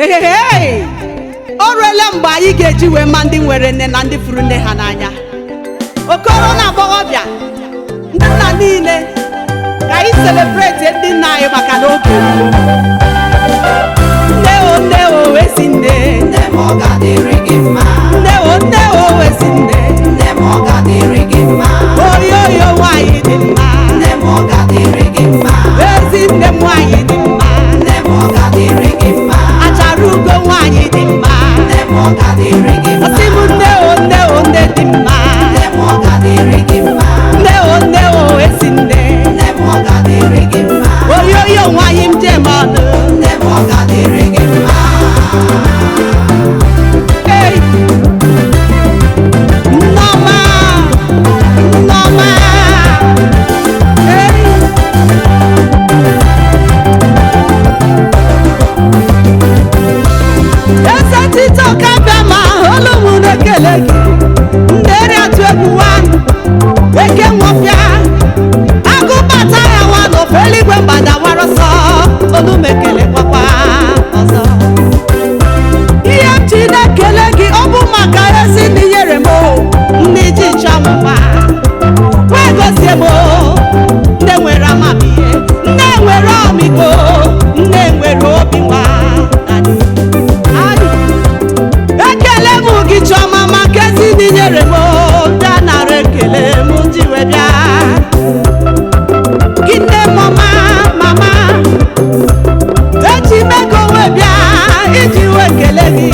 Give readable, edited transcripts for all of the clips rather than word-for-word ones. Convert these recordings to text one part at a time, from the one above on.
Hey! O ruole mgbe anyị ga-eji wee ma ndị nwere nne na ndị furu nne ha n'anya. Okoro na agbọghọbịa, ndị nna niile, ka anyị celebrate ndị nna anyị maka na oge nne o ezi nne, nne m ọ ga-adịrị gị mma, nne o ezi nne, nne m ọ ga-adịrị gị mma, oyoyo nwanyị dị mma, nne m ọ ga-adịrị gị mma, ezi nne m nwanyị dị mma, nne m ọ ga-adịrị gị mma, achara ugo nwanyị dị mma, nne m ọ ga-adịrị gị mma, ọsị m nne dị mma, nne m ọ ga-adịrị gị mma, nne o ezi nne, nne m ọ ga-adịrị gị mma, oyoyo nwanyị m jem ọnụ, nne m ọ ga-adịrị gị mma. hey! Nneọma, Nneọma, hey! Eze Tito Kabịama, olu m na-ekele gị, nderi atụ egwu nwanụ, eke nwọfịa, agụbata ya nwanụ, ofe eluigwe gbadawara ọsọ, olu m ekelekwa ọzọ. Ihe m ji na-ekele gị ọ bụ maka ezi ndị nyere m ndị ji nchọmụma wee gozie m ndị nwere amamihe, ndị nwere ọmịiko, ndị nwere obi nwa. Ekele m gị Chiọma maka ezi ndị nyere m ndị a nara ekele m ji wee bịa. Gị nne m ọma mama, eji m ego wee bịa iji wee kele gị,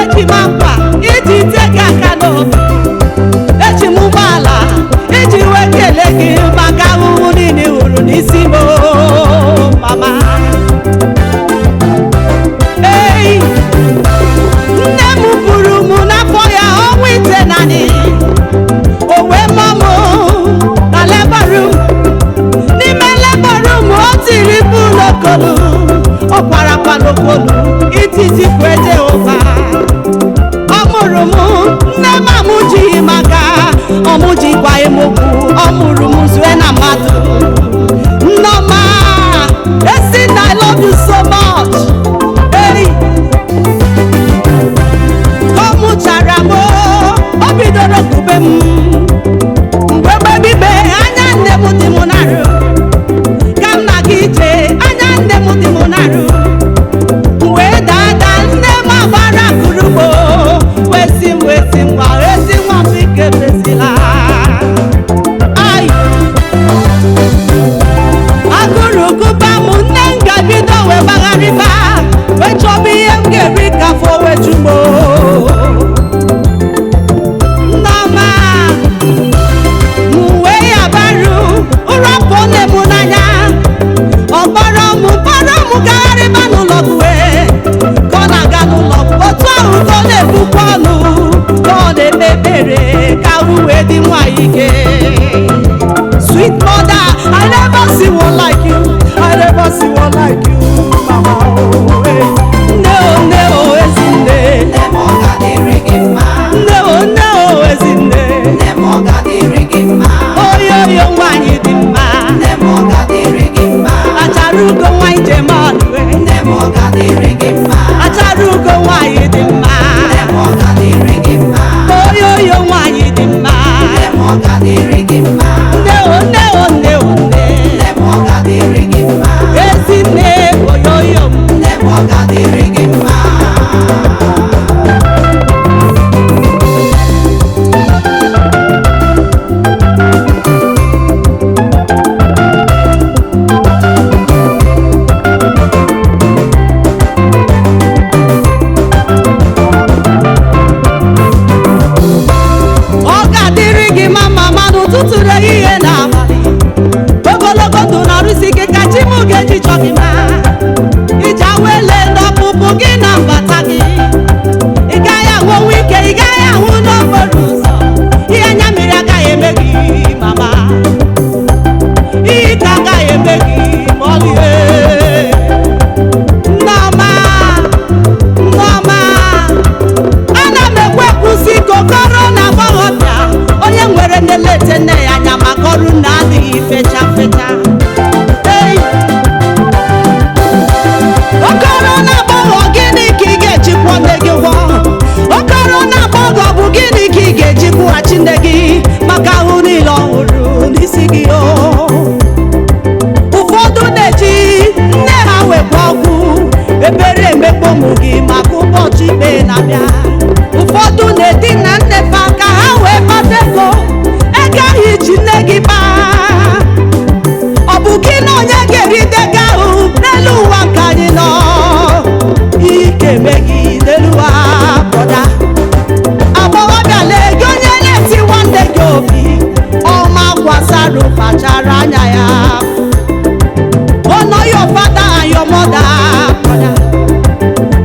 eji m akwa iji tie gị aka n'obi, eji m ụgbọala iji wee kele gị maka ahụhụ niile ị hụrụ n'isi m mama. Ei, nne m buru m n'afọ ya ọnwa ite naanị, o wee mụọ m na labor room. N'ime labor room o tiri mkpu n'okolu, ọ kwara akwa n'okolu iti kwe Jehova. Ọ mụrụ m nne m amụjighị maka ọmụjikwa emokwu, ọ mụrụ m zue na mmadụ. Nneọma, esi na I love you so much. Hey! Ọ mụchara m, o bidoro kube m, mgbe gbebibe anya nne m dị m n'arụ, ka m na gị ije anya nne m dị m n'arụ, wee dada nne m agbara kurugbo, wesi nwa ezi nwa m ike mesila. Ai! Agụrụ gụba m, nne m ga-ebido wee gbagharịba, wee chọba ihe m ga-eri ka afọ wee ju m. Nneọma, m wee yabarụ ụra pụọ nne m n'anya, ọ kpọrọ m gagharịba n'ụlọ uwe, ka ọ na-aga n'ụlọ otu ahụ ka ọ na-ebukwa ọnụ, ka ọ na-ekpe ekpere ka uwe dị nwanyị ike. Sweet mother, I never see one like you, I never see one like you, mama. Oh, hey. Nne o ezi nne, Nne m ọ ga-adịrị gị mma, nne o ezi nne, nne m ọ ga-adịrị gị mma, oyoyo nwanyị dị mma, nne m ọ ga-adịrị gị mma, achara ugo nwanyị jem ọnụ, nne m ọ ga-adịrị gị mma, achara ugo nwanyị dị mma, nne m ọ ga-adịrị gị mma, oyoyo nwanyị dị mma, nne m ọ ga-adịrị gị mma, nne o nne m ọ ga-adịrị gị mma, ezi nne oyoyo m. nne m ọ ga-adịrị gị mma. Ọ ga-adịrị gị mma mama n'ụtụtụ n'ehihie na abalị, ogologo ndụ na arụsị ike ka chi m ga-eji chọ gị mma, iji awele n'ọpụpụ gị na mbata gị. echefu gị maka ụbọchị ikpe na-abịa. Ụfọdụ na-edina nne fa ka ha wee kpata ego ahụ iji nne gị baa. Ọ bụ gị na onye ga-erite gị ahụ n'elu ụwa nke anyị nọ. Ike eme gị n'elu ụwa brọda. Agbọghọbịa lee gị onye na-eti nwanne gị obi ọma gwasara kpachara anya ya. Honor your father and your mother, brother.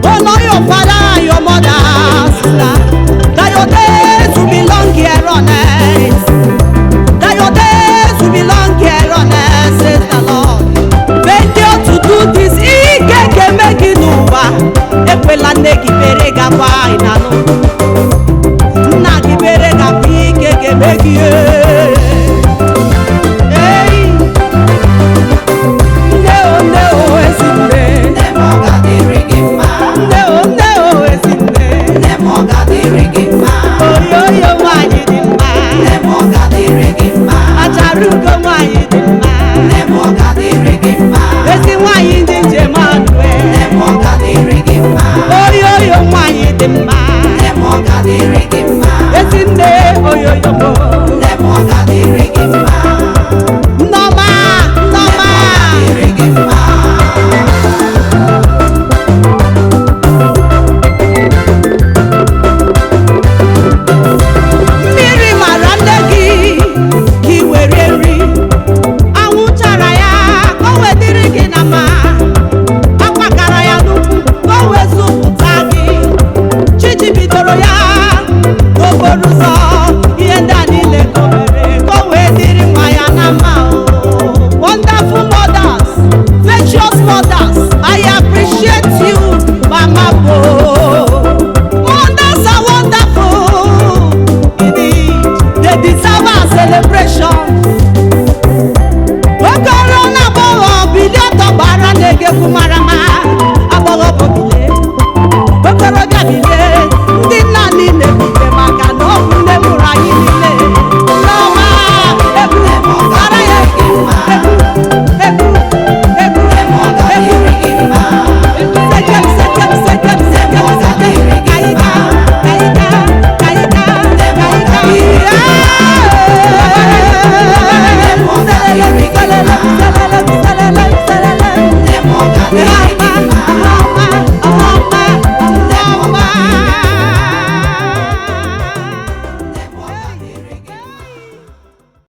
Honor your father and your mother, sister. That your days will be long here on earth. That your days will be long here on earth, says the Lord. Failure to do this, ike ga-eme gị n'ụwa. Ekwela nne gị bere gakwa ịnanụ.